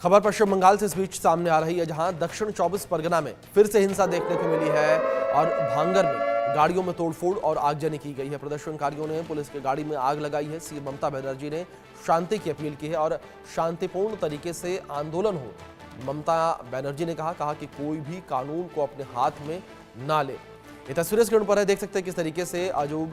खबर पश्चिम बंगाल से इस बीच सामने आ रही है, जहां दक्षिण 24 परगना में फिर से हिंसा देखने को मिली है और भांगर में गाड़ियों में तोड़फोड़ और आगजनी की गई है। प्रदर्शनकारियों ने पुलिस की गाड़ी में आग लगाई है। सीएम ममता बनर्जी ने शांति की अपील की है और शांतिपूर्ण तरीके से आंदोलन हो। ममता बनर्जी ने कहा कि कोई भी कानून को अपने हाथ में ना ले। ये तस्वीरें स्क्रीन पर है, देख सकते हैं किस तरीके से जो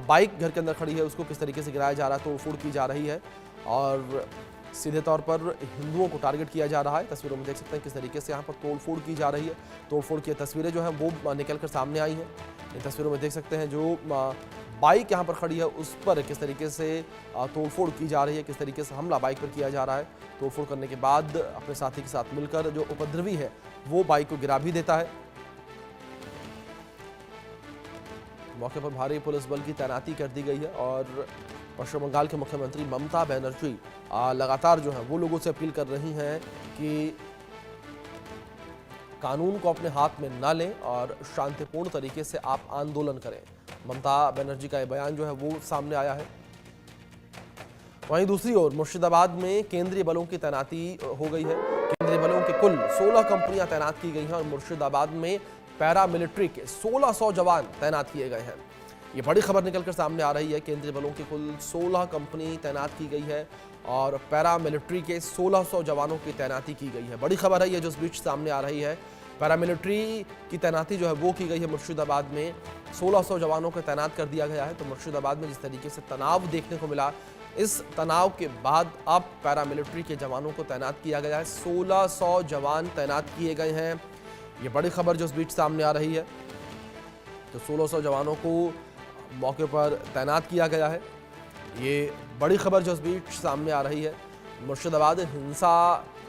बाइक घर के अंदर खड़ी है उसको किस तरीके से गिराया जा रहा है, तोड़फोड़ की जा रही है और सीधे तौर पर हिंदुओं को टारगेट किया जा रहा है। तस्वीरों में देख सकते हैं किस तरीके से यहाँ पर तोड़फोड़ की जा रही है। तोड़फोड़ की तस्वीरें जो हैं वो निकलकर सामने आई हैं। इन तस्वीरों में देख सकते हैं जो बाइक यहाँ पर खड़ी है उस पर किस तरीके से तोड़फोड़ की जा रही है, किस तरीके से हमला बाइक पर किया जा रहा है। तोड़फोड़ करने के बाद अपने साथी के साथ मिलकर जो उपद्रवी है वो बाइक को गिरा भी देता है। मौके पर भारी पुलिस बल की तैनाती कर दी गई है और पश्चिम बंगाल के मुख्यमंत्री ममता बनर्जी लगातार जो है वो लोगों से अपील कर रही हैं कि कानून को अपने हाथ में न लें और शांतिपूर्ण तरीके से आप आंदोलन करें। ममता बनर्जी का यह बयान जो है वो सामने आया है। वहीं दूसरी ओर मुर्शिदाबाद में केंद्रीय बलों की तैनाती हो गई है। केंद्रीय बलों की कुल 16 कंपनियां तैनात की गई हैं और मुर्शिदाबाद में पैरामिलिट्री के 1600 जवान तैनात किए गए हैं। ये बड़ी खबर निकलकर सामने आ रही है। केंद्रीय बलों की कुल 16 कंपनी तैनात की गई है और पैरामिलिट्री के 1600 जवानों की तैनाती की गई है। बड़ी खबर है ये जो इस बीच सामने आ रही है। पैरामिलिट्री की तैनाती जो है वो की गई है मुर्शिदाबाद में। 1600 जवानों को तैनात कर दिया गया है। तो मुर्शिदाबाद में जिस तरीके से तनाव देखने को मिला, इस तनाव के बाद अब पैरामिलिट्री के जवानों को तैनात किया गया है। 1600 जवान तैनात किए गए हैं। ये बड़ी खबर जो इस बीच सामने आ रही है। तो 1600 जवानों को मौके पर तैनात किया गया है। ये बड़ी खबर जो इस बीच सामने आ रही है। मुर्शिदाबाद हिंसा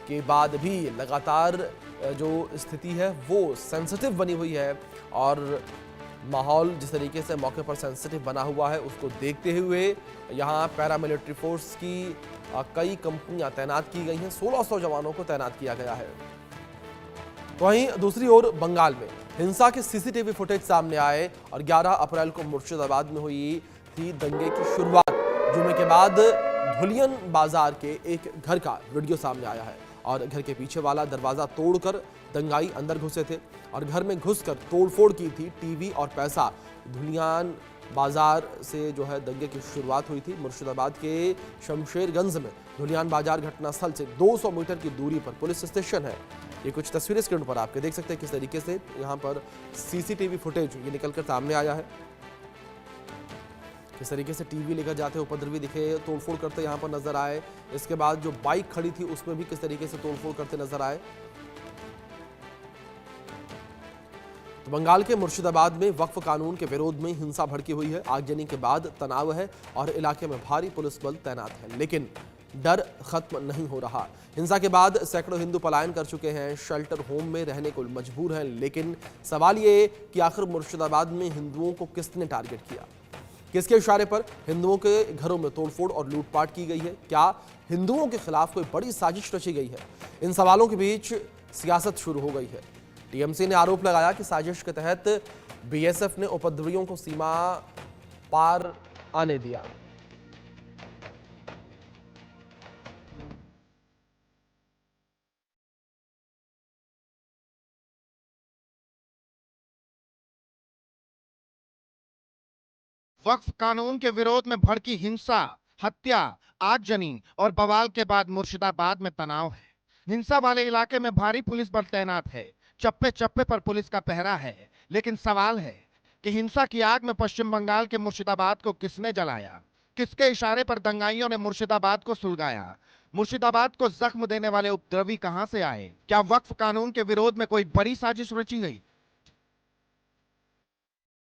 के बाद भी लगातार जो स्थिति है वो सेंसिटिव बनी हुई है और माहौल जिस तरीके से मौके पर सेंसिटिव बना हुआ है उसको देखते हुए यहाँ पैरामिलिट्री फोर्स की कई कंपनियां तैनात की गई हैं। 1600 जवानों को तैनात किया गया है। वहीं दूसरी ओर बंगाल में हिंसा के सीसीटीवी फुटेज सामने आए और 11 अप्रैल को मुर्शिदाबाद में हुई थी दंगे की शुरुआत। जुमे के बाद धुलियन बाजार के एक घर का वीडियो सामने आया है और घर के पीछे वाला दरवाजा तोड़कर दंगाई अंदर घुसे थे और घर में घुसकर तोड़फोड़ की थी। टीवी और पैसा धुलियन बाजार से जो है दंगे की शुरुआत हुई थी। मुर्शिदाबाद के शमशेरगंज में धुलियन बाजार घटनास्थल से 200 मीटर की दूरी पर पुलिस स्टेशन है। ये कुछ तस्वीरें स्क्रीन पर आपके देख सकते हैं किस तरीके से यहाँ पर सीसीटीवी फुटेज ये निकलकर सामने आया है। किस तरीके से टीवी लेकर जाते उपद्रवी दिखे, तोड़फोड़ करते यहाँ पर नजर आए। इसके बाद जो बाइक खड़ी थी उसमें भी किस तरीके से तोड़फोड़ करते नजर आए। तो बंगाल के मुर्शिदाबाद में वक्फ कानून के विरोध में हिंसा भड़की हुई है। आगजनी के बाद तनाव है और इलाके में भारी पुलिस बल तैनात है, लेकिन डर खत्म नहीं हो रहा। हिंसा के बाद सैकड़ों हिंदू पलायन कर चुके हैं, शेल्टर होम में रहने को मजबूर हैं। लेकिन सवाल ये कि आखिर मुर्शिदाबाद में हिंदुओं को किसने टारगेट किया, किसके इशारे पर हिंदुओं के घरों में तोड़फोड़ और लूटपाट की गई है? क्या हिंदुओं के खिलाफ कोई बड़ी साजिश रची गई है? इन सवालों के बीच सियासत शुरू हो गई है। टीएमसी ने आरोप लगाया कि साजिश के तहत बीएसएफ ने उपद्रवियों को सीमा पार आने दिया। वक्फ कानून के विरोध में भड़की हिंसा, हत्या, आगजनी और बवाल के बाद मुर्शिदाबाद में तनाव है। हिंसा वाले इलाके में भारी पुलिस बल तैनात है। चप्पे चप्पे पर पुलिस का पहरा है। लेकिन सवाल है कि हिंसा की आग में पश्चिम बंगाल के मुर्शिदाबाद को किसने जलाया? किसके इशारे पर दंगाइयों ने मुर्शिदाबाद को सुलगाया? मुर्शिदाबाद को जख्म देने वाले उपद्रवी कहां से आए? क्या वक्फ कानून के विरोध में कोई बड़ी साजिश रची गई?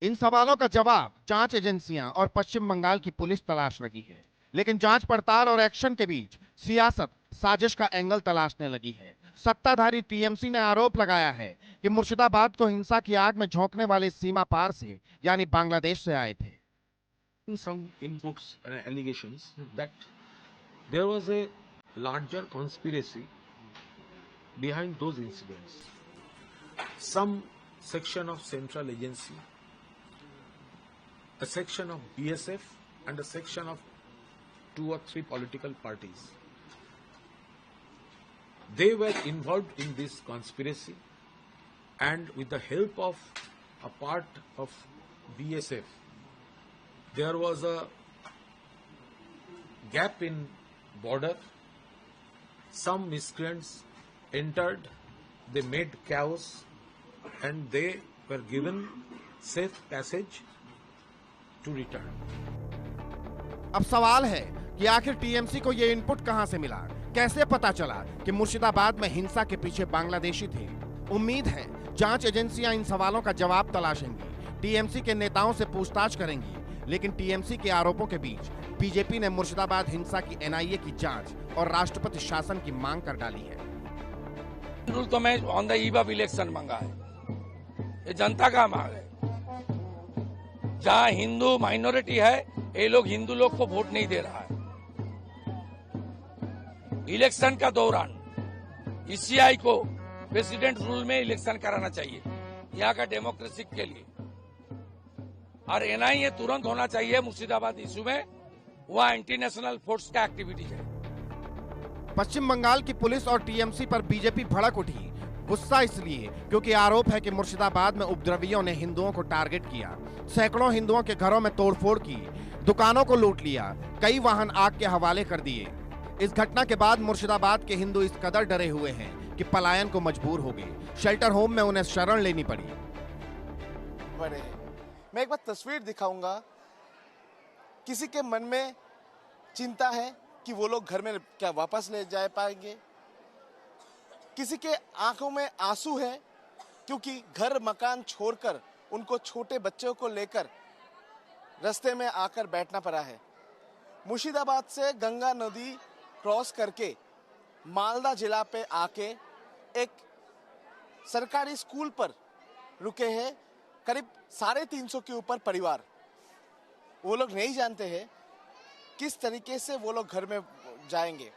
इन सवालों का जवाब जांच एजेंसियां और पश्चिम बंगाल की पुलिस तलाश रही है। लेकिन जांच पड़ताल और एक्शन के बीच सियासत साजिश का एंगल तलाशने लगी है। सत्ताधारी टीएमसी ने आरोप लगाया है कि मुर्शिदाबाद को हिंसा की आग में झोंकने वाले सीमा पार से यानी बांग्लादेश से आए थे। Some inputs and allegations that there was a larger conspiracy behind those incidents. Some section of central agency, a section of BSF and a section of 2 or 3 political parties. they were involved in this conspiracy, and with the help of a part of BSF, there was a gap in border. Some miscreants entered, they made chaos, and they were given safe passage to return. अब सवाल है कि आखिर TMC को ये input कहां से मिला, कैसे पता चला कि मुर्शिदाबाद में हिंसा के पीछे बांग्लादेशी थे। उम्मीद है जांच एजेंसियां इन सवालों का जवाब तलाशेंगी, टीएमसी के नेताओं से पूछताछ करेंगी, लेकिन टीएमसी के आरोपों के बीच बीजेपी ने मुर्शिदाबाद हिंसा की एनआईए की जांच और राष्ट्रपति शासन की मांग कर डाली है। रूल तो मैं on the eve of election मांगा है, ये जनता का मांग है। जहां हिंदू माइनॉरिटी है, ये लोग हिंदू लोग को वोट नहीं दे रहा है। इलेक्शन का दौरान ईसीआई को प्रेसिडेंट रूल में इलेक्शन कराना चाहिए यहाँ का डेमोक्रेसी के लिए, और एनआईए तुरंत होना चाहिए मुर्शिदाबाद इशू में। वहाँ एंटी नेशनल फोर्स का एक्टिविटीज है। पश्चिम बंगाल की पुलिस और टीएमसी पर बीजेपी भड़क उठी। गुस्सा इसलिए क्योंकि आरोप है कि मुर्शिदाबाद में उपद्रवियों ने हिंदुओं को टारगेट किया, सैकड़ों हिंदुओं के घरों में तोड़फोड़ की, दुकानों को लूट लिया, कई वाहन आग के हवाले कर दिए। इस घटना के बाद मुर्शिदाबाद के हिंदू इस कदर डरे हुए हैं कि पलायन को मजबूर हो गए। शेल्टर होम में उन्हें शरण लेनी पड़ी। बड़े मैं एक बार तस्वीर दिखाऊंगा। किसी के मन में चिंता है कि वो लोग घर में क्या वापस ले जा पाएंगे, किसी के आंखों में आंसू है क्योंकि घर मकान छोड़कर उनको छोटे बच्चों को लेकर रास्ते में आकर बैठना पड़ा है। मुर्शिदाबाद से गंगा नदी क्रॉस करके मालदा जिला पे आके एक सरकारी स्कूल पर रुके हैं करीब 350 के ऊपर परिवार। वो लोग नहीं जानते हैं किस तरीके से वो लोग घर में जाएंगे।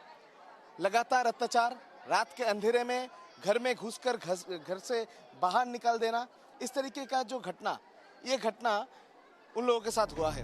लगातार अत्याचार, रात के अंधेरे में घर में घुसकर घर से बाहर निकाल देना, इस तरीके का जो घटना, ये घटना उन लोगों के साथ हुआ है।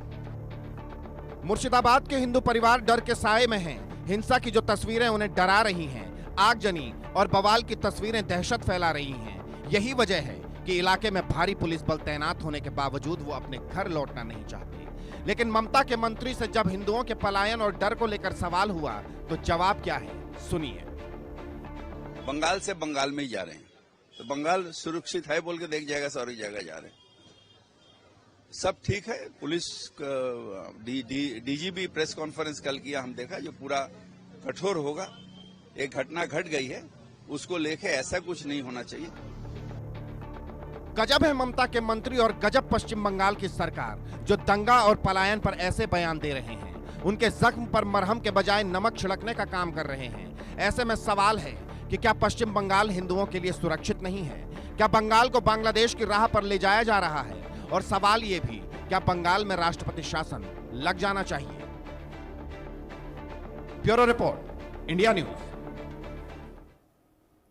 मुर्शिदाबाद के हिंदू परिवार डर के साए में हैं। हिंसा की जो तस्वीरें उन्हें डरा रही हैं, आगजनी और बवाल की तस्वीरें दहशत फैला रही हैं। यही वजह है कि इलाके में भारी पुलिस बल तैनात होने के बावजूद वो अपने घर लौटना नहीं चाहते। लेकिन ममता के मंत्री से जब हिंदुओं के पलायन और डर को लेकर सवाल हुआ तो जवाब क्या है, सुनिए। बंगाल से बंगाल में ही जा रहे हैं, तो बंगाल सुरक्षित है बोल के देख जाएगा, सारी जगह जा रहे हैं, सब ठीक है। पुलिस डीजीपी प्रेस कॉन्फ्रेंस कल किया, हम देखा, जो पूरा कठोर होगा। एक घटना घट गई है, उसको लेके ऐसा कुछ नहीं होना चाहिए। गजब है ममता के मंत्री और गजब पश्चिम बंगाल की सरकार, जो दंगा और पलायन पर ऐसे बयान दे रहे हैं। उनके जख्म पर मरहम के बजाय नमक छिड़कने का काम कर रहे हैं। ऐसे में सवाल है कि क्या पश्चिम बंगाल हिंदुओं के लिए सुरक्षित नहीं है? क्या बंगाल को बांग्लादेश की राह पर ले जाया जा रहा है? और सवाल ये भी, क्या बंगाल में राष्ट्रपति शासन लग जाना चाहिए? Bureau report, India news.